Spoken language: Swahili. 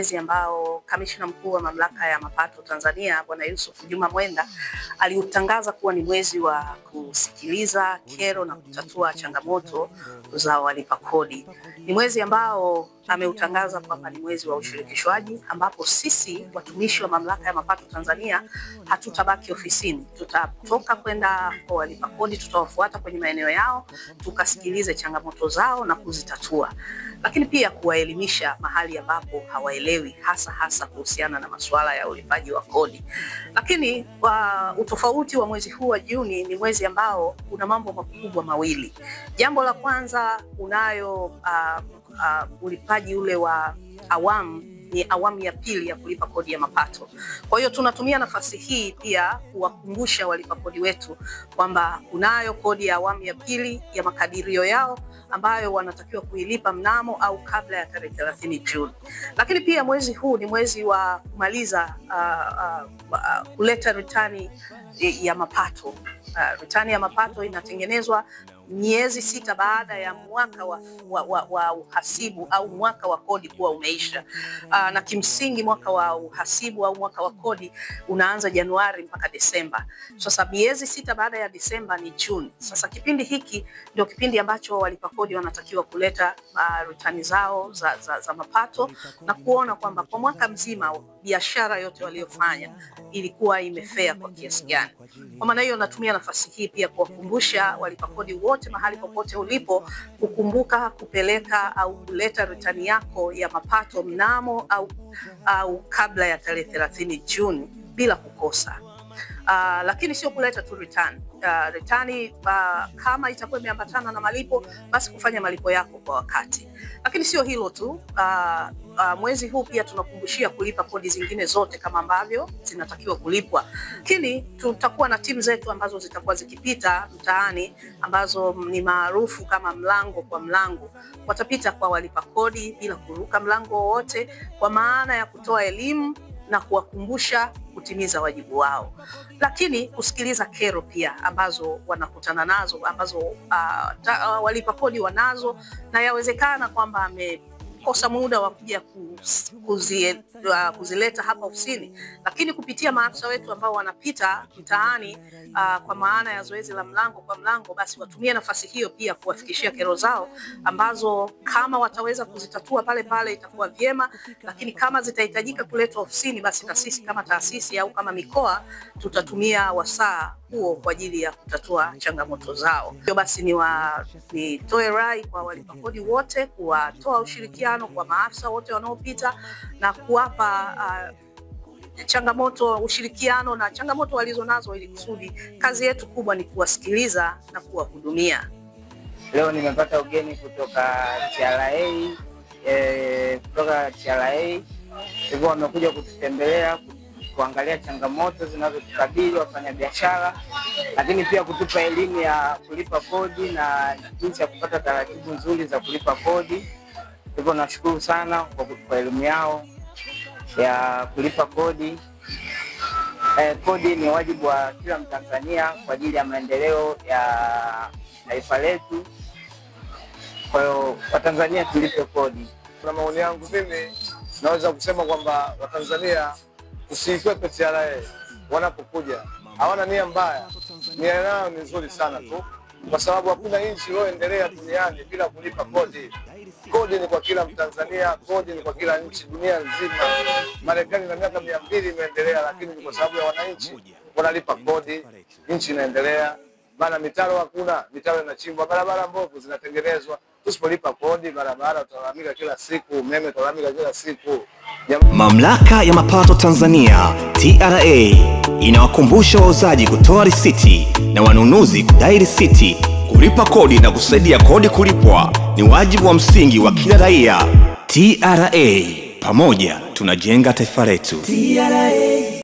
mwezi ambao Kamishna Mkuu wa Mamlaka ya Mapato Tanzania Bwana Yusuf Juma Mwenda aliutangaza kuwa ni mwezi wa kusikiliza kero na kutatua changamoto za walipa kodi. Ni mwezi ambao ameutangaza kwamba ni mwezi wa ushirikishwaji, ambapo sisi watumishi wa Mamlaka ya Mapato Tanzania hatutabaki ofisini. Tutatoka kwenda kwa walipa kodi, tutawafuata kwenye maeneo yao, tukasikilize changamoto zao na kuzitatua. Lakini pia kuwaelimisha mahali ambapo hawaelewi, hasa kuhusiana na masuala ya ulipaji wa kodi. Lakini utofauti wa mwezi huu wa Juni ni mwezi ambao una mambo makubwa mawili. Jambo la kwanza, unayo ulipaji ule wa ni awamu ya pili ya kulipa kodi ya mapato. Kwa hiyo tunatumia nafasi hii pia kuwakumbusha walipa kodi wetu kwamba kunayo kodi ya awamu ya pili ya makadirio yao ambayo wanatakiwa kuilipa mnamo au kabla ya tarehe 30 Juni. Lakini pia mwezi huu ni mwezi wa kumaliza kuleta ritani ya mapato. Ritani ya mapato inatengenezwa miezi 6 baada ya mwaka wa uhasibu au mwaka wa kodi kuwa umeisha. Na kimsingi mwaka wa uhasibu au mwaka wa kodi unaanza Januari mpaka Desemba. Sasa miezi 6 baada ya Desemba ni Juni. Sasa kipindi hiki ndio kipindi ambacho walipa kodi wanatakiwa kuleta ritani zao za mapato na kuona kwamba kwa mwaka mzima biashara yote waliofanya ilikuwa imefea kwa kiasi gani. Kwa maana hiyo natumia nafasi hii pia kuwakumbusha walipa kodi wote mahali popote ulipo kukumbuka kupeleka au kuleta ritani yako ya mapato mnamo au kabla ya tarehe 30 Juni bila kukosa. Lakini sio kuleta tu ritani. Ritani kama itakuwa imeambatana na malipo, basi kufanya malipo yako kwa wakati. Lakini sio hilo tu, mwezi huu pia tunakumbushia kulipa kodi zingine zote kama ambavyo zinatakiwa kulipwa. Lakini tutakuwa na timu zetu ambazo zitakuwa zikipita mtaani, ambazo ni maarufu kama mlango kwa mlango. Watapita kwa walipa kodi bila kuruka mlango wowote, kwa maana ya kutoa elimu na kuwakumbusha kutimiza wajibu wao. Lakini kusikiliza kero pia ambazo wanakutana nazo, ambazo walipa kodi wanazo, na yawezekana kwamba amekosa muda wa kuja kuzileta hapa ofisini. Lakini kupitia maafisa wetu ambao wanapita mtaani kwa maana ya zoezi la mlango kwa mlango, basi watumie nafasi hiyo pia kuwafikishia kero zao, ambazo kama wataweza kuzitatua pale itakuwa vyema. Lakini kama zitahitajika kuletwa ofisini, basi na sisi kama taasisi au kama mikoa tutatumia wasaa huo kwa ajili ya kutatua changamoto zao. Hiyo basi nitoe rai kwa walipa kodi wote kuwatoa ushirikiano kwa maafisa wote wanaopita na kuwapa ushirikiano na changamoto walizonazo, ili kusudi kazi yetu kubwa ni kuwasikiliza na kuwahudumia. Leo nimepata ugeni kutoka TRA, hivyo wamekuja kututembelea kuangalia changamoto zinazotukabili wafanyabiashara, lakini pia kutupa elimu ya kulipa kodi na jinsi ya kupata taratibu nzuri za kulipa kodi. Hivyo nashukuru sana kwa elimu yao ya kulipa kodi. Kodi ni wajibu wa kila Mtanzania kwa ajili ya maendeleo ya taifa letu. Kwa hiyo Watanzania tulipe kodi. Kwa maoni yangu mimi naweza kusema kwamba Watanzania usikwepe TRA wanapokuja. Hawana nia mbaya. Nia yao ni nzuri sana tu, kwa sababu hakuna nchi iliyoendelea duniani bila kulipa kodi. Kodi ni kwa kila Mtanzania, kodi ni kwa kila nchi dunia nzima. Marekani na miaka 200 imeendelea, lakini ni kwa sababu ya wananchi wanalipa kodi, nchi inaendelea. Bana mitaro hakuna, mitaro inachimbwa, barabara mbovu zinatengenezwa. Tusipolipa kodi, barabara tutalalamika kila siku, umeme tutalalamika kila siku. Mamlaka ya Mapato Tanzania TRA inawakumbusha wauzaji kutoa risiti na wanunuzi kudai risiti. Kulipa kodi na kusaidia kodi kulipwa ni wajibu wa msingi wa kila raia. TRA, pamoja tunajenga taifa letu. TRA.